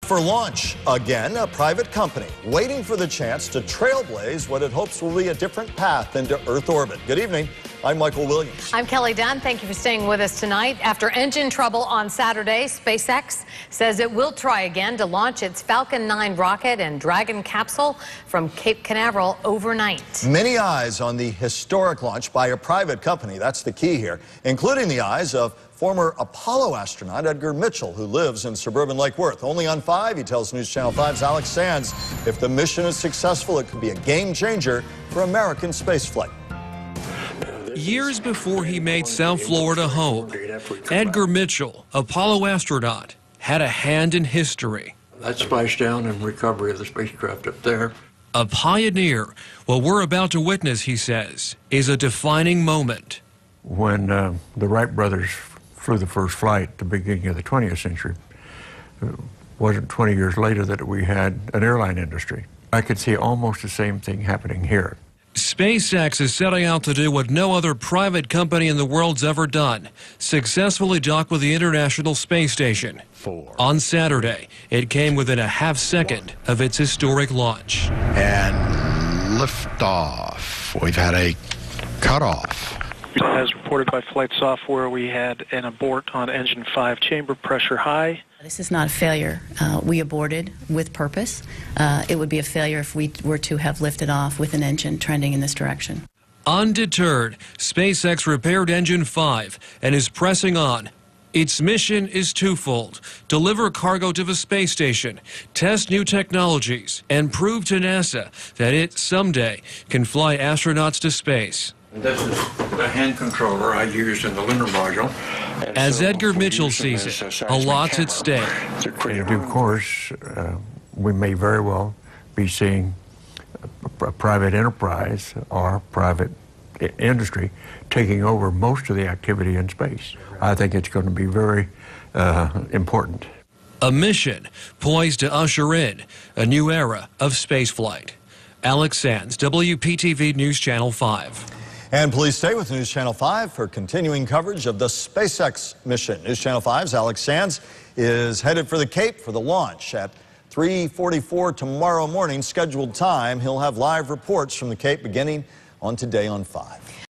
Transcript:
For launch again, a private company waiting for the chance to trailblaze what it hopes will be a different path into Earth orbit. Good evening. I'm Michael Williams. I'm Kelly Dunn. Thank you for staying with us tonight. After engine trouble on Saturday, SpaceX says it will try again to launch its Falcon 9 rocket and Dragon capsule from Cape Canaveral overnight. Many eyes on the historic launch by a private company. That's the key here, including the eyes of former Apollo astronaut Edgar Mitchell, who lives in suburban Lake Worth. Only on 5, he tells News Channel 5's Alex Sands, if the mission is successful, it could be a game changer for American spaceflight. Years before he made South Florida home, Edgar Mitchell, Apollo astronaut, had a hand in history. That splashdown and recovery of the spacecraft up there. A pioneer. What we're about to witness, he says, is a defining moment. When the Wright brothers flew the first flight at the beginning of the 20th century, it wasn't 20 years later that we had an airline industry. I could see almost the same thing happening here. SpaceX is setting out to do what no other private company in the world's ever done, successfully dock with the International Space Station. On Saturday, it came within a half second of its historic launch. And liftoff. We've had a cutoff. As reported by flight software, we had an abort on engine 5, chamber pressure high. This is not a failure. We aborted with purpose. It would be a failure if we were to have lifted off with an engine trending in this direction. Undeterred, SpaceX repaired engine 5 and is pressing on. Its mission is twofold: deliver cargo to the space station, test new technologies, and prove to NASA that it someday can fly astronauts to space. This is the hand controller I used in the lunar module. As Edgar Mitchell sees it, a lot's at stake. In due course, we may very well be seeing a private enterprise or private industry taking over most of the activity in space. I think it's going to be very important. A mission poised to usher in a new era of spaceflight. Alex Sands, WPTV News Channel 5. And please stay with News Channel 5 for continuing coverage of the SpaceX mission. News Channel 5's Alex Sands is headed for the Cape for the launch at 3:44 tomorrow morning, scheduled time. He'll have live reports from the Cape beginning on Today on 5.